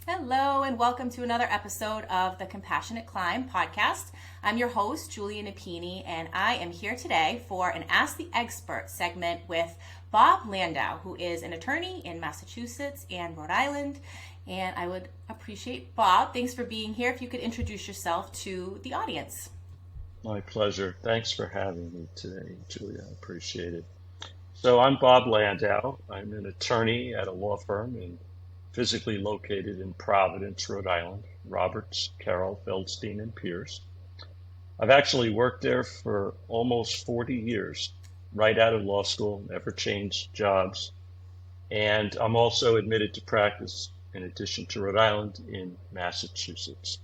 Hello, and welcome to another episode of the Compassionate Climb podcast. I'm your host, Julia Napini, and I am here today for an Ask the Expert segment with Bob Landau, who is an attorney in Massachusetts and Rhode Island. And I would appreciate, Bob, thanks for being here. If you could introduce yourself to the audience. My pleasure. Thanks for having me today, Julia. I appreciate it. So I'm Bob Landau. I'm an attorney at a law firm physically located in Providence, Rhode Island, Roberts Carroll Feldstein Pierce. I've actually worked there for almost 40 years, right out of law school, never changed jobs. And I'm also admitted to practice, in addition to Rhode Island, in Massachusetts.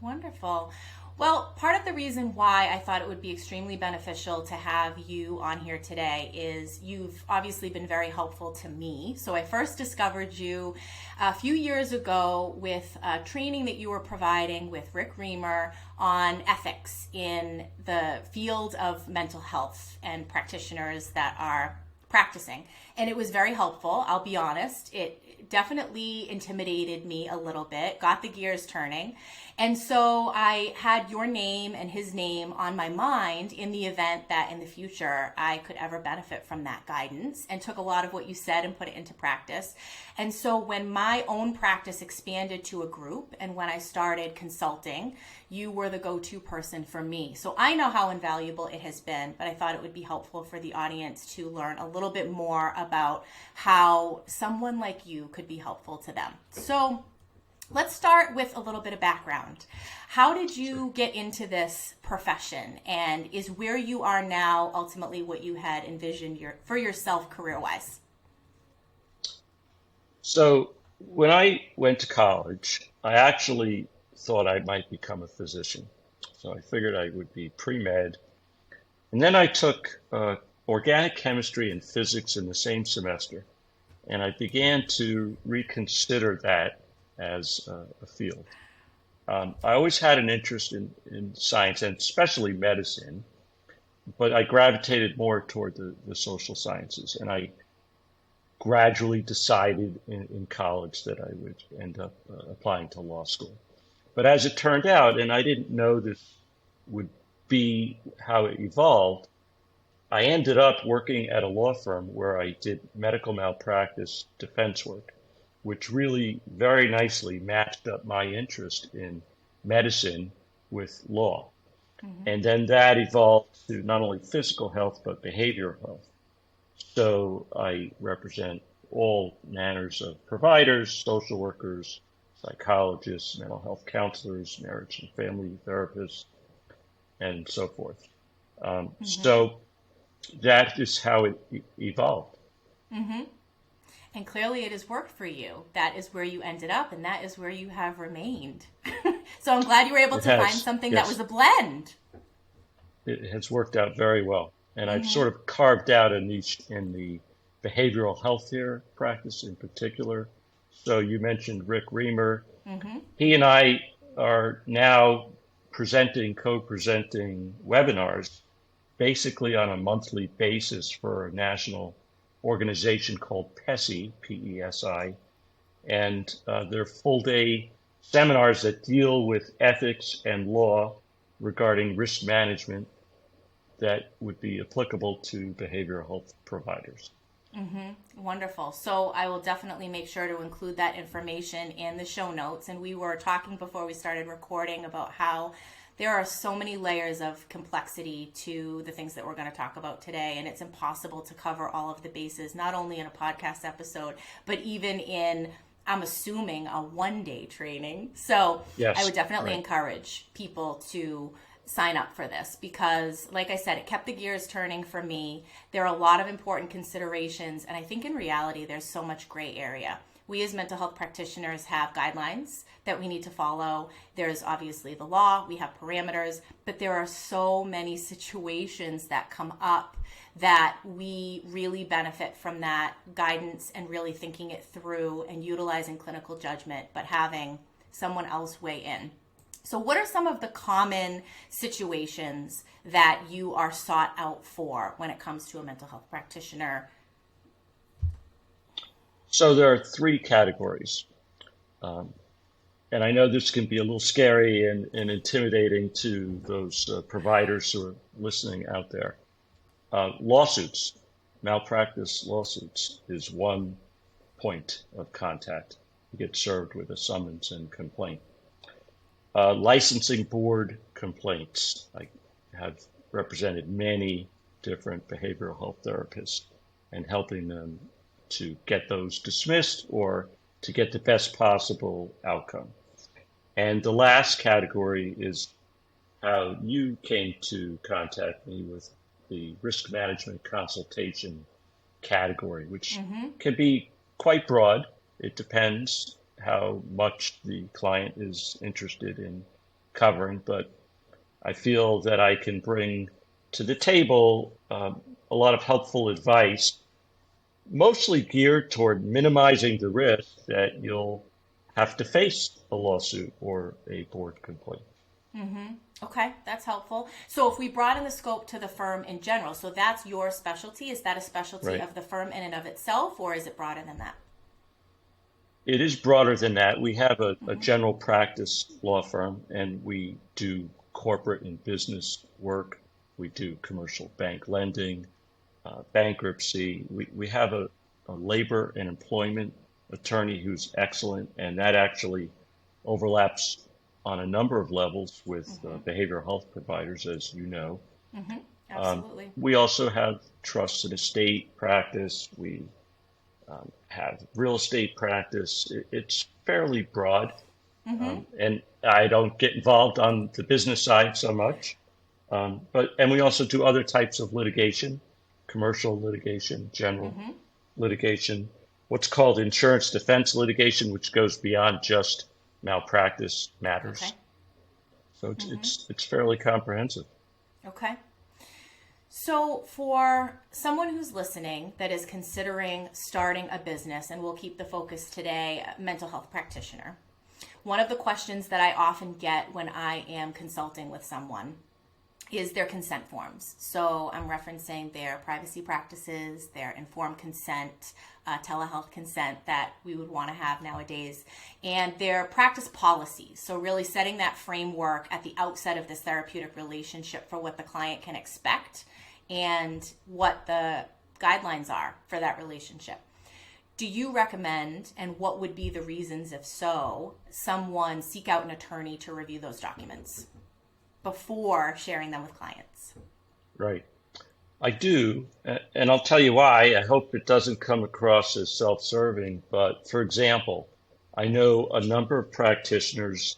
Wonderful. Well, part of the reason why I thought it would be extremely beneficial to have you on here today is you've obviously been very helpful to me. So I first discovered you a few years ago with a training that you were providing with Rick Reamer on ethics in the field of mental health and practitioners that are practicing. And it was very helpful, I'll be honest. It definitely intimidated me a little bit, got the gears turning. And so I had your name and his name on my mind in the event that in the future I could ever benefit from that guidance, and took a lot of what you said and put it into practice. And so when my own practice expanded to a group and when I started consulting, you were the go-to person for me. So I know how invaluable it has been, but I thought it would be helpful for the audience to learn a little bit more about how someone like you could be helpful to them. So let's start with a little bit of background. How did you get into this profession, and is where you are now ultimately what you had envisioned for yourself career-wise? So when I went to college, I actually thought I might become a physician. So I figured I would be pre-med. And then I took organic chemistry and physics in the same semester, and I began to reconsider that as a field. I always had an interest in science, and especially medicine, but I gravitated more toward the social sciences. And I gradually decided in college that I would end up applying to law school. But as it turned out, and I didn't know this would be how it evolved, I ended up working at a law firm where I did medical malpractice defense work, which really very nicely matched up my interest in medicine with law. Mm-hmm. And then that evolved to not only physical health, but behavioral health. So I represent all manners of providers, social workers, psychologists, mental health counselors, marriage and family therapists, and so forth. Mm-hmm. So that is how it evolved. Mm-hmm. And clearly it has worked for you. That is where you ended up, and that is where you have remained. So I'm glad you were able to find something that was a blend. It has worked out very well. And I've sort of carved out a niche in the behavioral health care practice in particular. So you mentioned Rick Reamer. Mm-hmm. He and I are now co-presenting webinars basically on a monthly basis for a national organization called PESI, P-E-S-I, and they're full-day seminars that deal with ethics and law regarding risk management that would be applicable to behavioral health providers. Mm-hmm. Wonderful. So I will definitely make sure to include that information in the show notes. And we were talking before we started recording about how there are so many layers of complexity to the things that we're going to talk about today, and it's impossible to cover all of the bases, not only in a podcast episode, but even in, I'm assuming, a one-day training. So yes, I would definitely encourage people to sign up for this because, like I said, it kept the gears turning for me. There are a lot of important considerations, and I think in reality, there's so much gray area. We as mental health practitioners have guidelines that we need to follow. There's obviously the law, we have parameters, but there are so many situations that come up that we really benefit from that guidance and really thinking it through and utilizing clinical judgment, but having someone else weigh in. So what are some of the common situations that you are sought out for when it comes to a mental health practitioner? So there are three categories. And I know this can be a little scary and intimidating to those providers who are listening out there. Lawsuits, malpractice lawsuits is one point of contact. You get served with a summons and complaint. Licensing board complaints. I have represented many different behavioral health therapists and helping them to get those dismissed or to get the best possible outcome. And the last category is how you came to contact me with the risk management consultation category, which can be quite broad. It depends how much the client is interested in covering, but I feel that I can bring to the table a lot of helpful advice, mostly geared toward minimizing the risk that you'll have to face a lawsuit or a board complaint. Okay, that's helpful. So if we broaden the scope to the firm in general, so that's your specialty. Is that a specialty Right. of the firm in and of itself, or is it broader than that? It is broader than that. We have a general practice law firm, and we do corporate and business work. We do commercial bank lending, bankruptcy. We have a labor and employment attorney who's excellent, and that actually overlaps on a number of levels with behavioral health providers, as you know. Absolutely. We also have trust and estate practice. We have real estate practice. It's fairly broad, and I don't get involved on the business side so much. And we also do other types of litigation, commercial litigation, general litigation, what's called insurance defense litigation, which goes beyond just malpractice matters. Okay. So it's fairly comprehensive. Okay. So for someone who's listening that is considering starting a business, and we'll keep the focus today, mental health practitioner, one of the questions that I often get when I am consulting with someone is their consent forms. So I'm referencing their privacy practices, their informed consent, telehealth consent that we would want to have nowadays, and their practice policies. So really setting that framework at the outset of this therapeutic relationship for what the client can expect and what the guidelines are for that relationship. Do you recommend, and what would be the reasons if so, someone seek out an attorney to review those documents before sharing them with clients? Right. I do, and I'll tell you why. I hope it doesn't come across as self-serving, but for example, I know a number of practitioners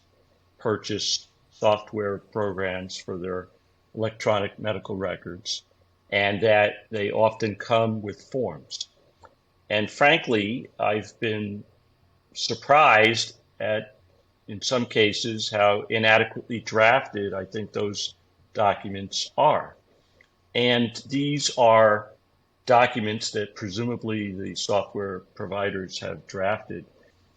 purchase software programs for their electronic medical records, and that they often come with forms. And frankly, I've been surprised at, in some cases, how inadequately drafted I think those documents are. And these are documents that presumably the software providers have drafted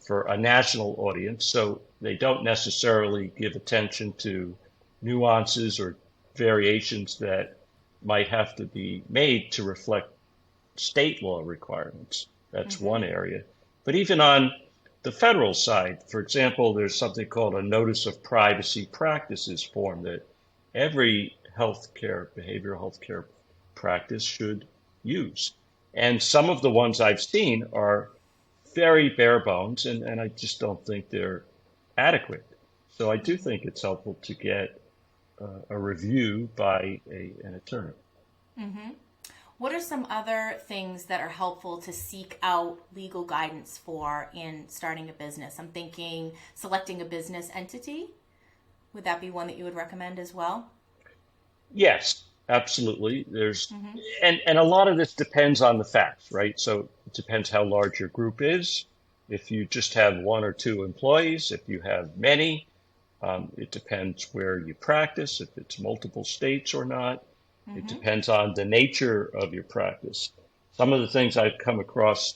for a national audience, so they don't necessarily give attention to nuances or variations that might have to be made to reflect state law requirements. That's one area. But even on the federal side, for example, there's something called a Notice of Privacy Practices form that every behavioral healthcare practice should use. And some of the ones I've seen are very bare bones, and I just don't think they're adequate. So I do think it's helpful to get a review by an attorney. What are some other things that are helpful to seek out legal guidance for in starting a business? I'm thinking selecting a business entity. Would that be one that you would recommend as well? Yes, absolutely. And a lot of this depends on the facts, right? So it depends how large your group is. If you just have one or two employees, if you have many, it depends where you practice, if it's multiple states or not. It depends on the nature of your practice. Some of the things I've come across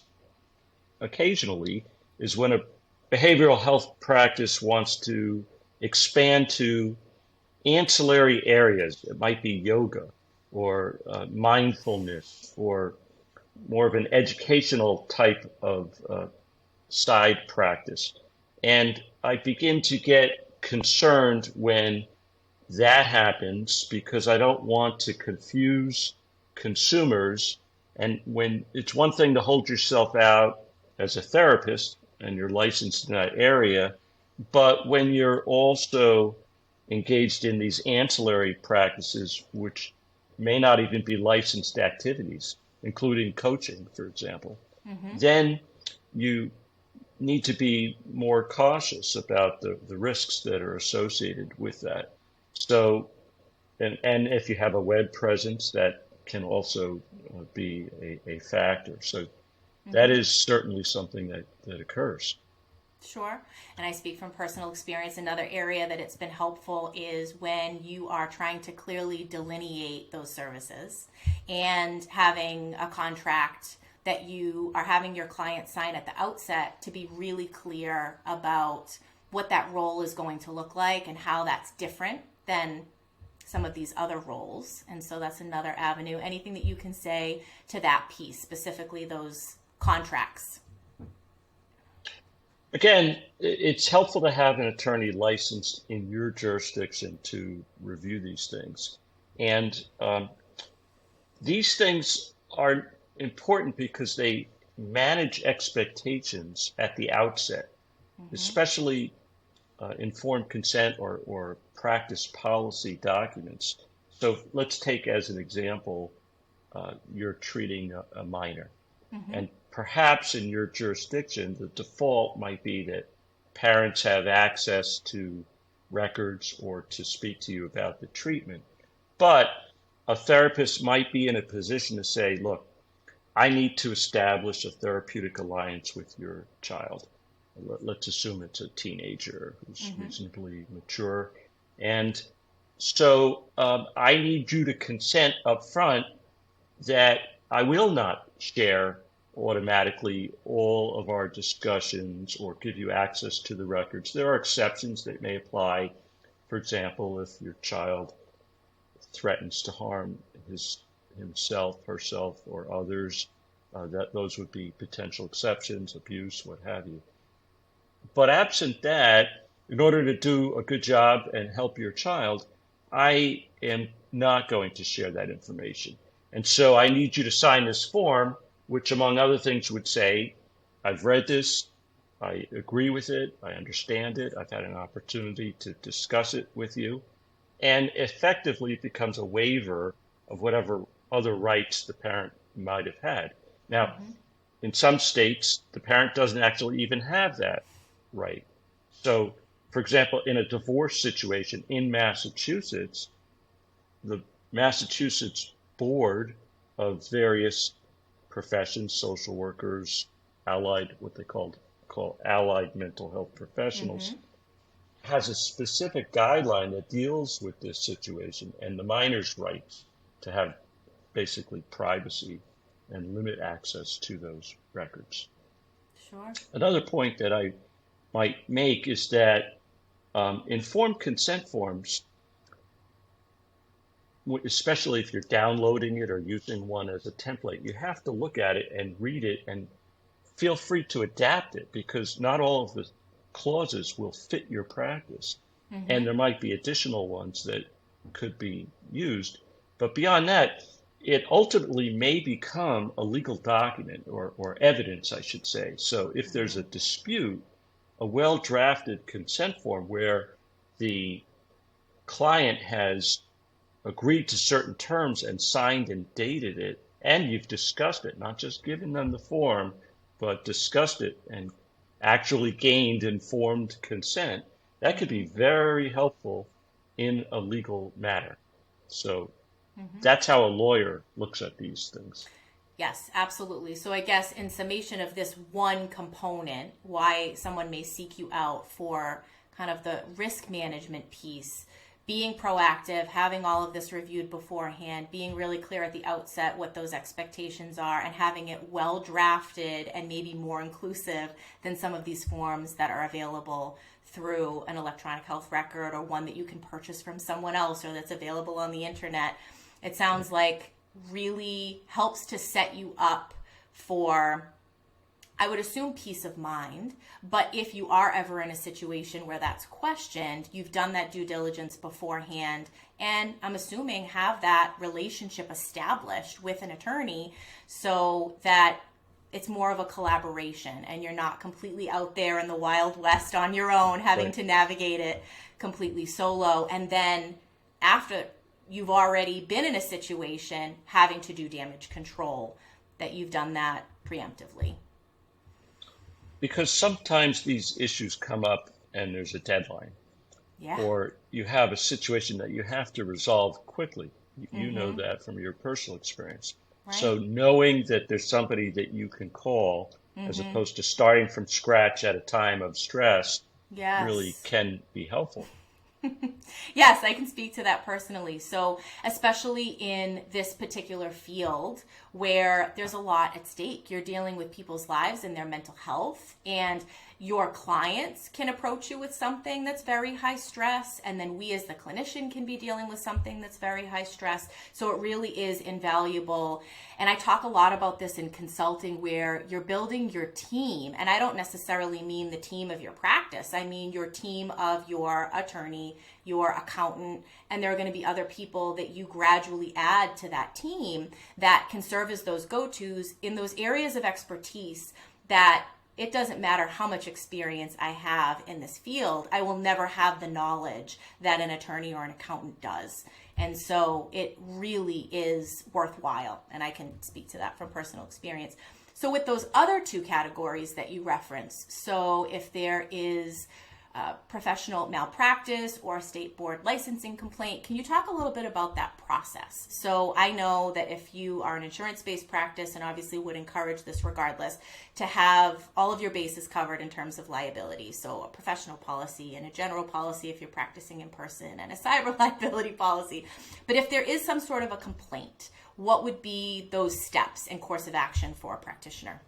occasionally is when a behavioral health practice wants to expand to ancillary areas. It might be yoga or mindfulness or more of an educational type of side practice. And I begin to get concerned when that happens because I don't want to confuse consumers. And when it's one thing to hold yourself out as a therapist and you're licensed in that area, but when you're also engaged in these ancillary practices, which may not even be licensed activities, including coaching, for example, then you need to be more cautious about the risks that are associated with that. So, and if you have a web presence, that can also be a factor. So that is certainly something that occurs. Sure. And I speak from personal experience. Another area that it's been helpful is when you are trying to clearly delineate those services and having a contract that you are having your client sign at the outset to be really clear about what that role is going to look like and how that's different than some of these other roles. And so that's another avenue. Anything that you can say to that piece, specifically those contracts? Again, it's helpful to have an attorney licensed in your jurisdiction to review these things. And these things are important because they manage expectations at the outset, especially informed consent or practice policy documents. So let's take as an example, you're treating a minor. And perhaps in your jurisdiction, the default might be that parents have access to records or to speak to you about the treatment. But a therapist might be in a position to say, look, I need to establish a therapeutic alliance with your child. Let's assume it's a teenager who's reasonably mature. And so I need you to consent up front that I will not share automatically all of our discussions or give you access to the records. There are exceptions that may apply. For example, if your child threatens to harm himself, herself, or others, that those would be potential exceptions, abuse, what have you. But absent that, in order to do a good job and help your child, I am not going to share that information. And so I need you to sign this form, which among other things would say, I've read this, I agree with it, I understand it, I've had an opportunity to discuss it with you, and effectively it becomes a waiver of whatever other rights the parent might have had. Now, in some states, the parent doesn't actually even have that right. So, for example, in a divorce situation in Massachusetts, the Massachusetts Board of various professions, social workers, allied, what they call allied mental health professionals, has a specific guideline that deals with this situation and the minor's rights to have basically privacy and limit access to those records. Sure. Another point that I might make is that informed consent forms, especially if you're downloading it or using one as a template, you have to look at it and read it and feel free to adapt it because not all of the clauses will fit your practice. And there might be additional ones that could be used. But beyond that, it ultimately may become a legal document or evidence, I should say. So if there's a dispute, a well-drafted consent form where the client has agreed to certain terms and signed and dated it, and you've discussed it, not just given them the form, but discussed it and actually gained informed consent, that could be very helpful in a legal matter. So that's how a lawyer looks at these things. Yes, absolutely. So I guess in summation of this one component, why someone may seek you out for kind of the risk management piece, being proactive, having all of this reviewed beforehand, being really clear at the outset what those expectations are, and having it well drafted and maybe more inclusive than some of these forms that are available through an electronic health record or one that you can purchase from someone else or that's available on the internet. It sounds like really helps to set you up for I would assume peace of mind. But if you are ever in a situation where that's questioned, you've done that due diligence beforehand, and I'm assuming have that relationship established with an attorney so that it's more of a collaboration and you're not completely out there in the Wild West on your own, having Right. to navigate it completely solo. And then after you've already been in a situation having to do damage control, that you've done that preemptively. Because sometimes these issues come up and there's a deadline, Yeah. or you have a situation that you have to resolve quickly. You know Mm-hmm. that from your personal experience. Right. So knowing that there's somebody that you can call as Mm-hmm. opposed to starting from scratch at a time of stress really Yes. can be helpful. Yes, I can speak to that personally. So, especially in this particular field where there's a lot at stake, you're dealing with people's lives and their mental health, and your clients can approach you with something that's very high stress, and then we as the clinician can be dealing with something that's very high stress. So, it really is invaluable. And I talk a lot about this in consulting where you're building your team, and I don't necessarily mean the team of your practice. I mean your team of your attorney, your accountant, and there are going to be other people that you gradually add to that team that can serve as those go-tos in those areas of expertise that it doesn't matter how much experience I have in this field, I will never have the knowledge that an attorney or an accountant does. And so it really is worthwhile, and I can speak to that from personal experience. So with those other two categories that you referenced, so if there is professional malpractice or a state board licensing complaint, can you talk a little bit about that process? So I know that if you are an insurance-based practice, and obviously would encourage this regardless, to have all of your bases covered in terms of liability. So a professional policy and a general policy if you're practicing in person, and a cyber liability policy. But if there is some sort of a complaint, what would be those steps and course of action for a practitioner?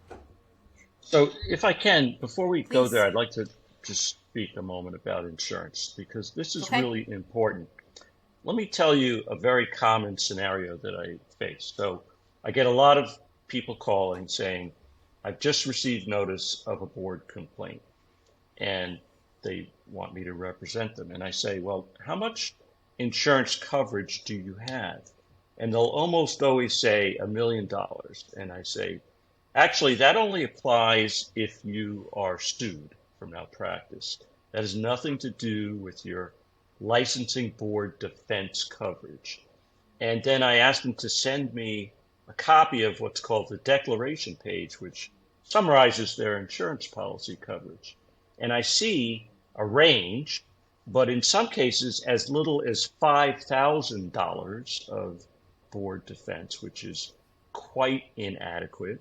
So if I can, before we go there, Please. I'd like to just speak a moment about insurance because this is Okay. really important. Let me tell you a very common scenario that I face. So I get a lot of people calling saying, I've just received notice of a board complaint and they want me to represent them. And I say, well, how much insurance coverage do you have? And they'll almost always say $1 million. And I say, actually, that only applies if you are sued for malpractice. That has nothing to do with your licensing board defense coverage. And then I asked them to send me a copy of what's called the declaration page, which summarizes their insurance policy coverage. And I see a range, but in some cases as little as $5,000 of board defense, which is quite inadequate.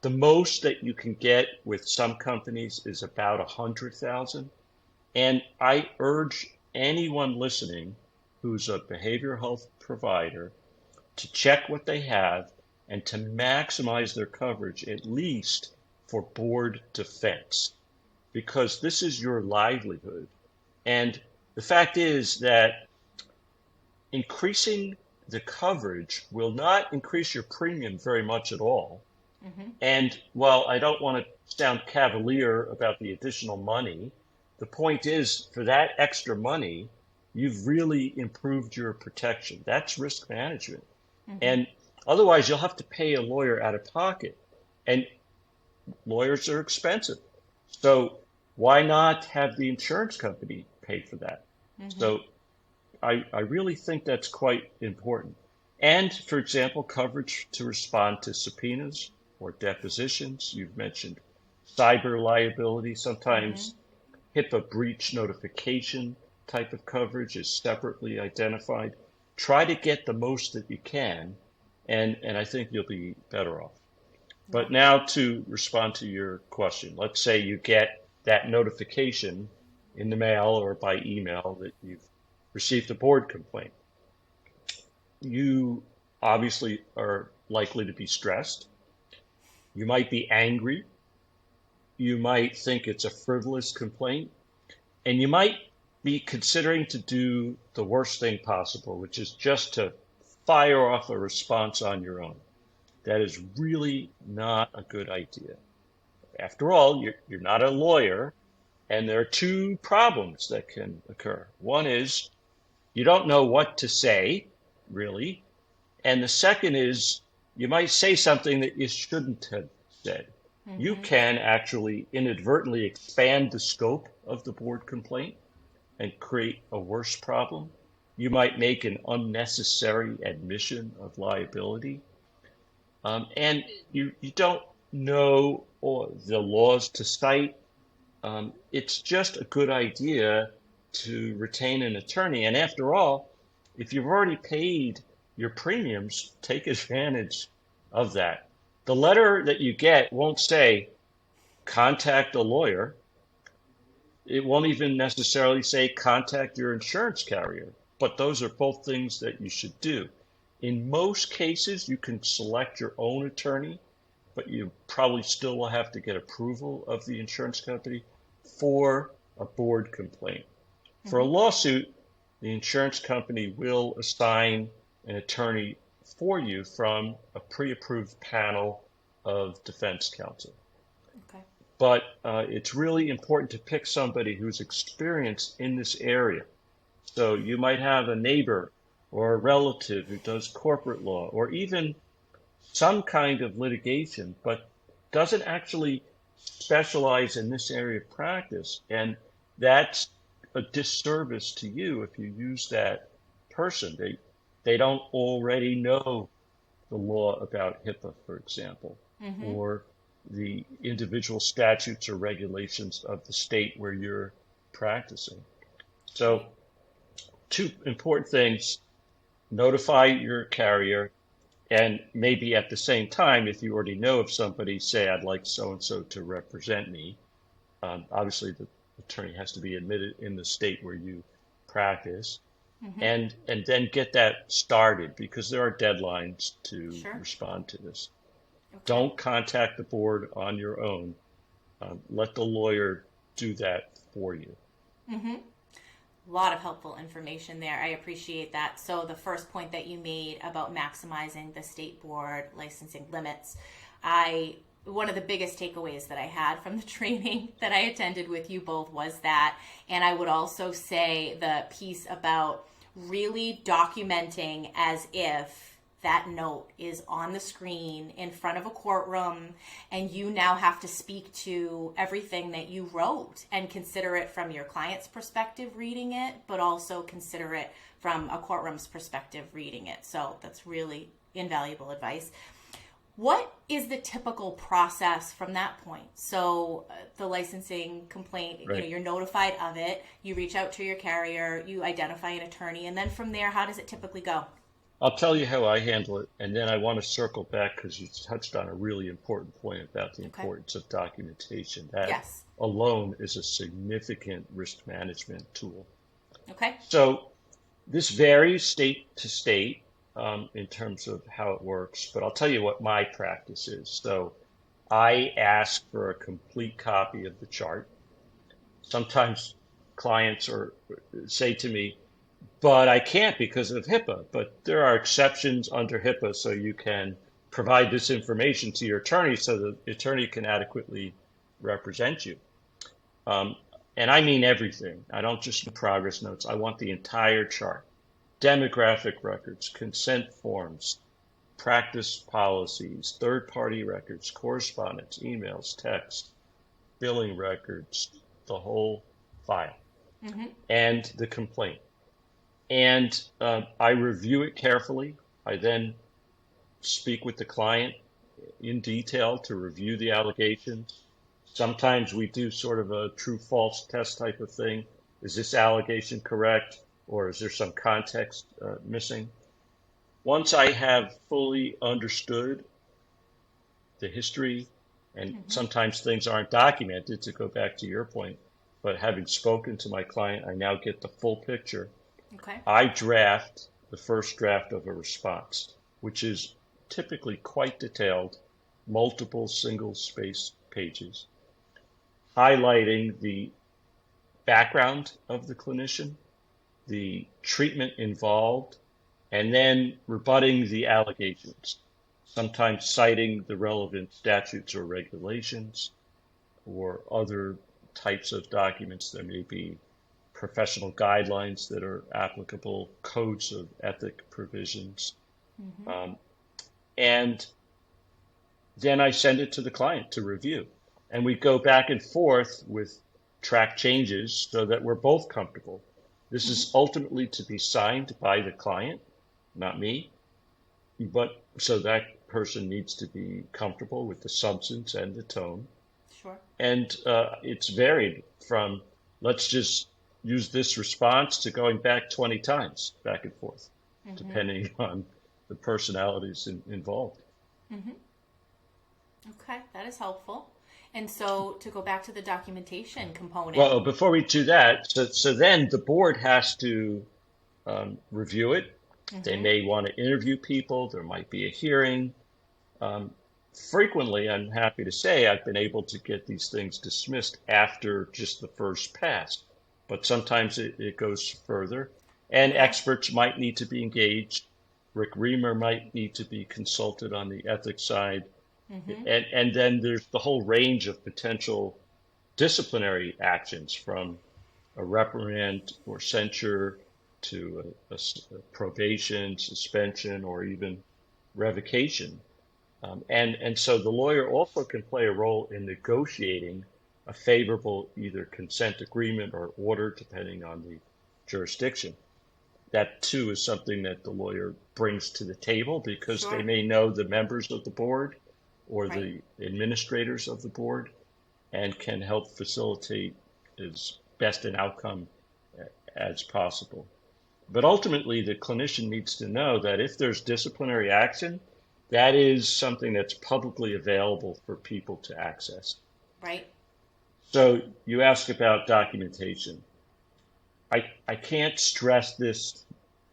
The most that you can get with some companies is about 100,000. And I urge anyone listening who's a behavioral health provider to check what they have and to maximize their coverage, at least for board defense, because this is your livelihood. And the fact is that increasing the coverage will not increase your premium very much at all. Mm-hmm. And while I don't want to sound cavalier about the additional money, the point is for that extra money, you've really improved your protection. That's risk management. Mm-hmm. And otherwise, you'll have to pay a lawyer out of pocket. And lawyers are expensive. So why not have the insurance company pay for that? Mm-hmm. So I really think that's quite important. And, for example, coverage to respond to subpoenas or depositions. You've mentioned cyber liability. Sometimes HIPAA breach notification type of coverage is separately identified. Try to get the most that you can, and I think you'll be better off. But now to respond to your question, let's say you get that notification in the mail or by email that you've received a board complaint. You obviously are likely to be stressed. You might be angry. You might think it's a frivolous complaint. And you might be considering to do the worst thing possible, which is just to fire off a response on your own. That is really not a good idea. After all, you're not a lawyer, and there are two problems that can occur. One is you don't know what to say, really. And the second is you might say something that you shouldn't have said. You can actually inadvertently expand the scope of the board complaint and create a worse problem. You might make an unnecessary admission of liability. And you don't know the laws to cite. It's just a good idea to retain an attorney. And after all, if you've already paid your premiums, take advantage of that. The letter that you get won't say, contact a lawyer. It won't even necessarily say, contact your insurance carrier. But those are both things that you should do. In most cases, you can select your own attorney, but you probably still will have to get approval of the insurance company for a board complaint. For a lawsuit, the insurance company will assign an attorney for you from a pre-approved panel of defense counsel. Okay. But it's really important to pick somebody who's experienced in this area. So you might have a neighbor or a relative who does corporate law, or even some kind of litigation, but doesn't actually specialize in this area of practice. And that's a disservice to you if you use that person. They don't already know the law about HIPAA, for example, or the individual statutes or regulations of the state where you're practicing. So two important things: notify your carrier, and maybe at the same time, if you already know of somebody, say, I'd like so-and-so to represent me. Obviously, the attorney has to be admitted in the state where you practice, and then get that started, because there are deadlines to respond to this. Okay. Don't contact the board on your own. Let the lawyer do that for you. A lot of helpful information there. I appreciate that. So the first point that you made about maximizing the state board licensing limits, one of the biggest takeaways that I had from the training that I attended with you both was that. And I would also say the piece about really documenting as if that note is on the screen in front of a courtroom, and you now have to speak to everything that you wrote and consider it from your client's perspective reading it, but also consider it from a courtroom's perspective reading it. So that's really invaluable advice. What is the typical process from that point? So the licensing complaint, right. You're notified of it, you reach out to your carrier, you identify an attorney, and then from there, how does it typically go? I'll tell you how I handle it, and then I want to circle back because you touched on a really important point about the importance of documentation. That alone is a significant risk management tool. Okay. So this varies state to state in terms of how it works, but I'll tell you what my practice is. So I ask for a complete copy of the chart. Sometimes clients say to me, but I can't because of HIPAA. But there are exceptions under HIPAA, so you can provide this information to your attorney so the attorney can adequately represent you. And I mean everything. I don't just need progress notes. I want the entire chart. Demographic records, consent forms, practice policies, third-party records, correspondence, emails, text, billing records, the whole file, and the complaint. And I review it carefully. I then speak with the client in detail to review the allegations. Sometimes we do sort of a true-false test type of thing. Is this allegation correct, or is there some context missing? Once I have fully understood the history, and sometimes things aren't documented, to go back to your point, but having spoken to my client, I now get the full picture. Okay. I draft the first draft of a response, which is typically quite detailed, multiple single-space pages, highlighting the background of the clinician, the treatment involved, and then rebutting the allegations, sometimes citing the relevant statutes or regulations, or other types of documents. There may be professional guidelines that are applicable, codes of ethic provisions. Um, and then I send it to the client to review. And we go back and forth with track changes so that we're both comfortable. This is ultimately to be signed by the client, not me. But so that person needs to be comfortable with the substance and the tone. Sure. And it's varied from let's just use this response to going back 20 times back and forth, depending on the personalities involved. Okay, that is helpful. And so to go back to the documentation component. Well, before we do that, so then the board has to review it. They may want to interview people. There might be a hearing. Frequently, I'm happy to say, I've been able to get these things dismissed after just the first pass. But sometimes it goes further. And experts might need to be engaged. Rick Reamer might need to be consulted on the ethics side. And then there's the whole range of potential disciplinary actions, from a reprimand or censure to a probation, suspension, or even revocation. And so the lawyer also can play a role in negotiating a favorable either consent agreement or order, depending on the jurisdiction. That too is something that the lawyer brings to the table, because they may know the members of the board or the administrators of the board, and can help facilitate as best an outcome as possible. But ultimately, the clinician needs to know that if there's disciplinary action, that is something that's publicly available for people to access. Right. So you asked about documentation. I can't stress this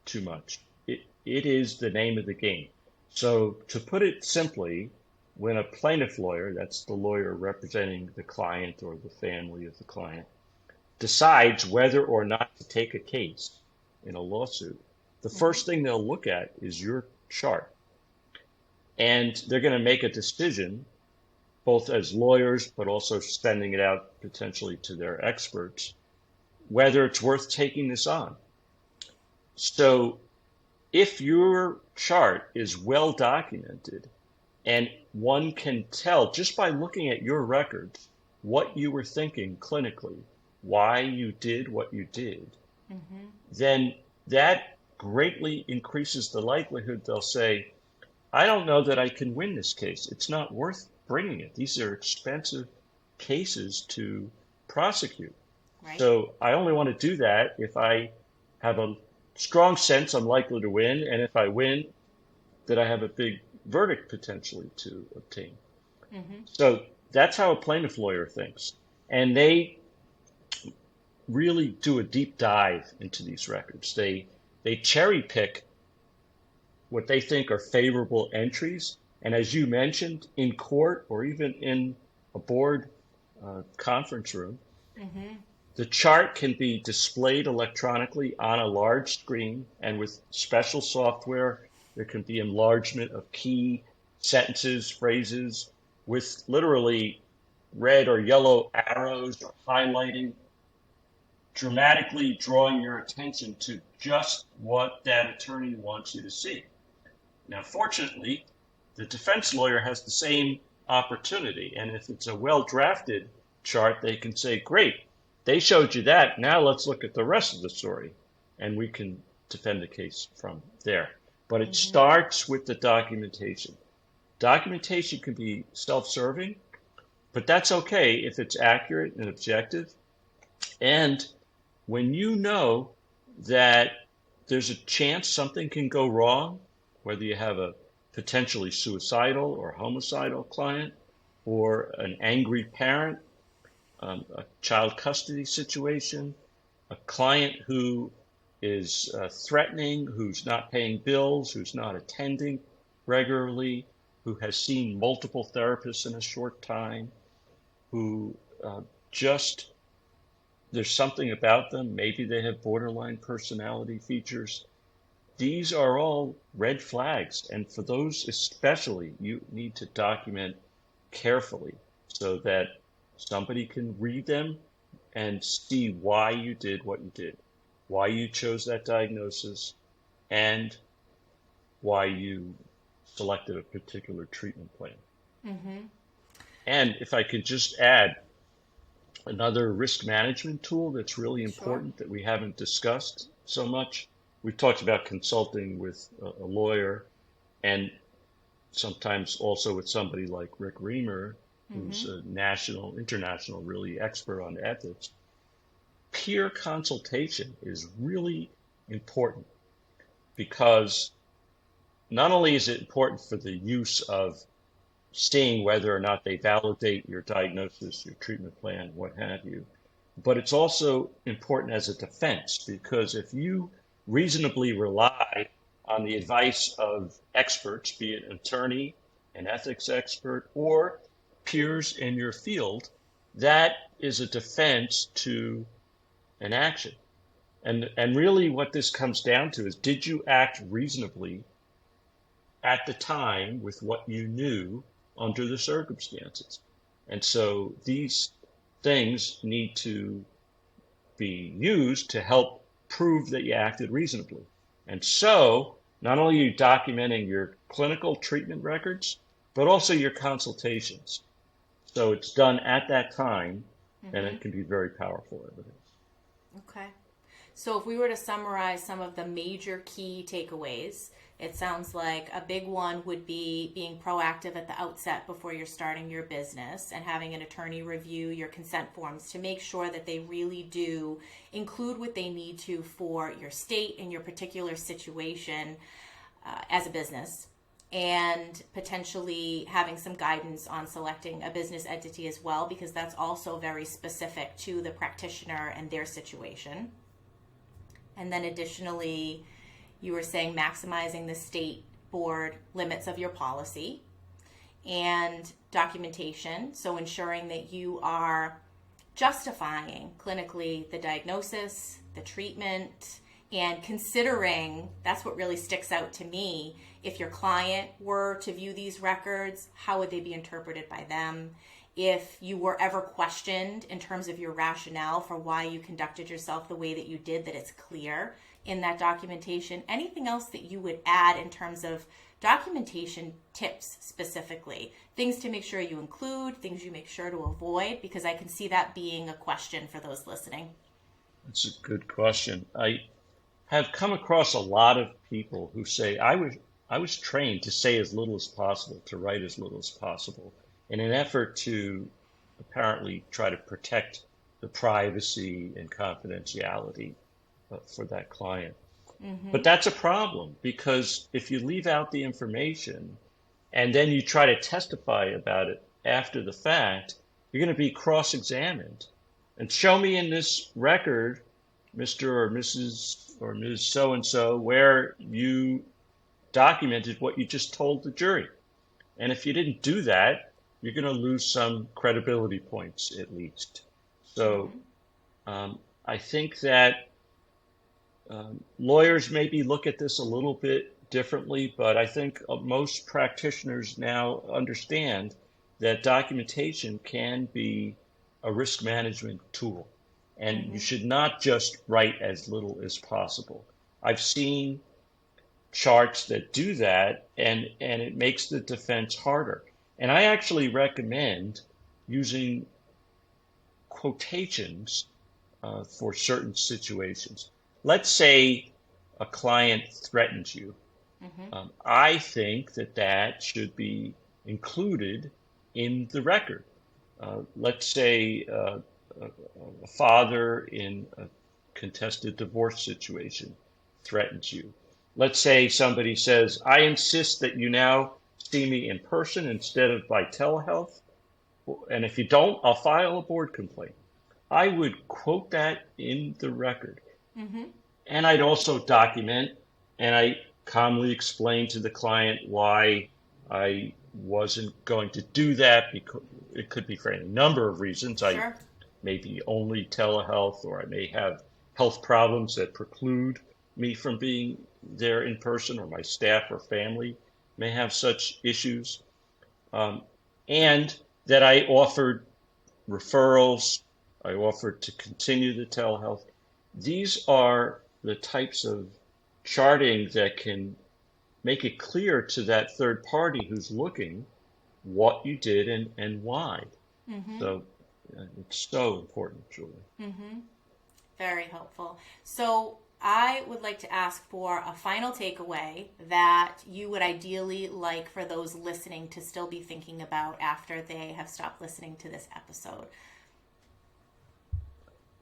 too much. It is the name of the game. So to put it simply, when a plaintiff lawyer, that's the lawyer representing the client or the family of the client, decides whether or not to take a case in a lawsuit, the first thing they'll look at is your chart. And they're going to make a decision, both as lawyers, but also sending it out potentially to their experts, whether it's worth taking this on. So if your chart is well documented, and one can tell just by looking at your records what you were thinking clinically, why you did what you did, then that greatly increases the likelihood they'll say, I don't know that I can win this case. It's not worth bringing it. These are expensive cases to prosecute. Right. So I only want to do that if I have a strong sense I'm likely to win, and if I win, that I have a big verdict potentially to obtain. So that's how a plaintiff lawyer thinks. And they really do a deep dive into these records. They cherry pick what they think are favorable entries. And as you mentioned, in court or even in a board conference room, the chart can be displayed electronically on a large screen, and with special software, there can be enlargement of key sentences, phrases, with literally red or yellow arrows or highlighting, dramatically drawing your attention to just what that attorney wants you to see. Now, fortunately, the defense lawyer has the same opportunity. And if it's a well-drafted chart, they can say, great, they showed you that. Now let's look at the rest of the story. And we can defend the case from there. But it starts with the documentation. Documentation can be self-serving, but that's okay if it's accurate and objective. And when you know that there's a chance something can go wrong, whether you have a potentially suicidal or homicidal client, or an angry parent, a child custody situation, a client who is threatening, who's not paying bills, who's not attending regularly, who has seen multiple therapists in a short time, who just, there's something about them, maybe they have borderline personality features. These are all red flags, and for those especially, you need to document carefully so that somebody can read them and see why you did what you did, why you chose that diagnosis, and why you selected a particular treatment plan. Mm-hmm. And if I could just add another risk management tool that's really important that we haven't discussed so much. We've talked about consulting with a lawyer and sometimes also with somebody like Rick Reamer, who's a national, international, really expert on ethics. Peer consultation is really important because not only is it important for the use of seeing whether or not they validate your diagnosis, your treatment plan, what have you, but it's also important as a defense because if you reasonably rely on the advice of experts, be it an attorney, an ethics expert, or peers in your field, that is a defense to an action. And really what this comes down to is, did you act reasonably at the time with what you knew under the circumstances? And so these things need to be used to help prove that you acted reasonably. And so not only are you documenting your clinical treatment records, but also your consultations. So it's done at that time, and it can be very powerful evidence. Okay. So if we were to summarize some of the major key takeaways, it sounds like a big one would be being proactive at the outset before you're starting your business and having an attorney review your consent forms to make sure that they really do include what they need to for your state and your particular situation as a business, and potentially having some guidance on selecting a business entity as well, because that's also very specific to the practitioner and their situation. And then additionally, you were saying maximizing the state board limits of your policy and documentation. So ensuring that you are justifying clinically the diagnosis, the treatment, and considering, that's what really sticks out to me, if your client were to view these records, how would they be interpreted by them? If you were ever questioned in terms of your rationale for why you conducted yourself the way that you did, that it's clear in that documentation. Anything else that you would add in terms of documentation tips specifically? Things to make sure you include, things you make sure to avoid, because I can see that being a question for those listening. That's a good question. I have come across a lot of people who say, I was trained to say as little as possible, to write as little as possible, in an effort to apparently try to protect the privacy and confidentiality for that client. But that's a problem, because if you leave out the information and then you try to testify about it after the fact, you're going to be cross-examined. And show me in this record, Mr. or Mrs. or Ms. So-and-so, where you documented what you just told the jury. And if you didn't do that, you're going to lose some credibility points at least. So I think that lawyers maybe look at this a little bit differently, but I think most practitioners now understand that documentation can be a risk management tool, and you should not just write as little as possible. I've seen charts that do that, and it makes the defense harder. And I actually recommend using quotations for certain situations. Let's say a client threatens you. I think that should be included in the record. Let's say a father in a contested divorce situation threatens you. Let's say somebody says, I insist that you now see me in person instead of by telehealth. And if you don't, I'll file a board complaint. I would quote that in the record. And I'd also document, and I calmly explain to the client why I wasn't going to do that, because it could be for any number of reasons. Sure. I may be only telehealth, or I may have health problems that preclude me from being there in person, or my staff or family may have such issues. And that I offered referrals. I offered to continue the telehealth. These are the types of charting that can make it clear to that third party who's looking what you did and why. So it's so important, Julie. Very helpful. So I would like to ask for a final takeaway that you would ideally like for those listening to still be thinking about after they have stopped listening to this episode.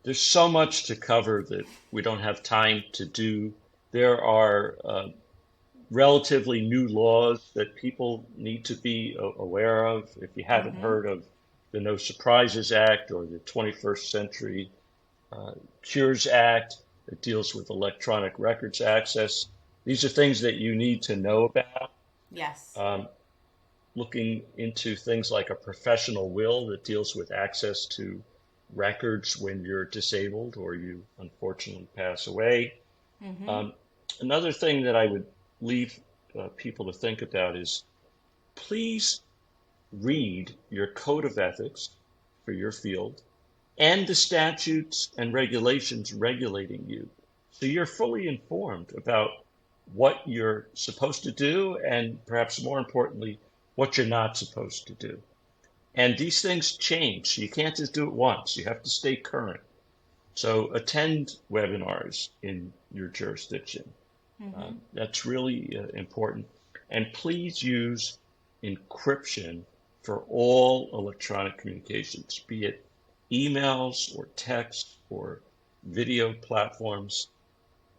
There's so much to cover that we don't have time to do. There are relatively new laws that people need to be aware of. If you haven't heard of the No Surprises Act or the 21st Century Cures Act that deals with electronic records access, these are things that you need to know about. Yes. Looking into things like a professional will that deals with access to records when you're disabled or you unfortunately pass away. Another thing that I would leave people to think about is please read your code of ethics for your field and the statutes and regulations regulating you, so you're fully informed about what you're supposed to do and perhaps more importantly, what you're not supposed to do. And these things change. So you can't just do it once. You have to stay current. So attend webinars in your jurisdiction. That's really important. And please use encryption for all electronic communications, be it emails or text or video platforms.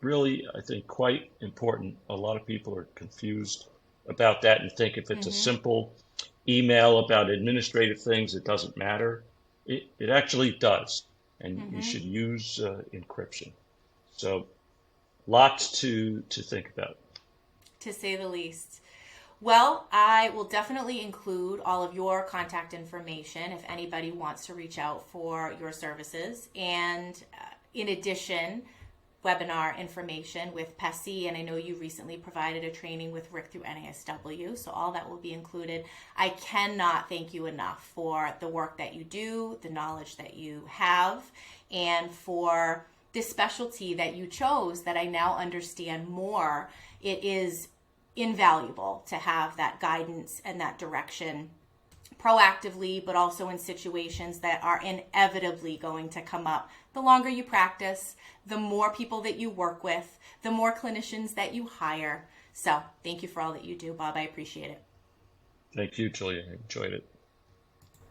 Really, I think quite important. A lot of people are confused about that and think if it's a simple email about administrative things, it doesn't matter. It actually does. And you should use encryption. So lots to think about. To say the least. Well, I will definitely include all of your contact information if anybody wants to reach out for your services. And in addition, webinar information with PESI, and I know you recently provided a training with Rick through NASW, so all that will be included. I cannot thank you enough for the work that you do, the knowledge that you have, and for this specialty that you chose that I now understand more. It is invaluable to have that guidance and that direction proactively, but also in situations that are inevitably going to come up. The longer you practice, the more people that you work with, the more clinicians that you hire. So thank you for all that you do, Bob. I appreciate it. Thank you, Julia. I enjoyed it.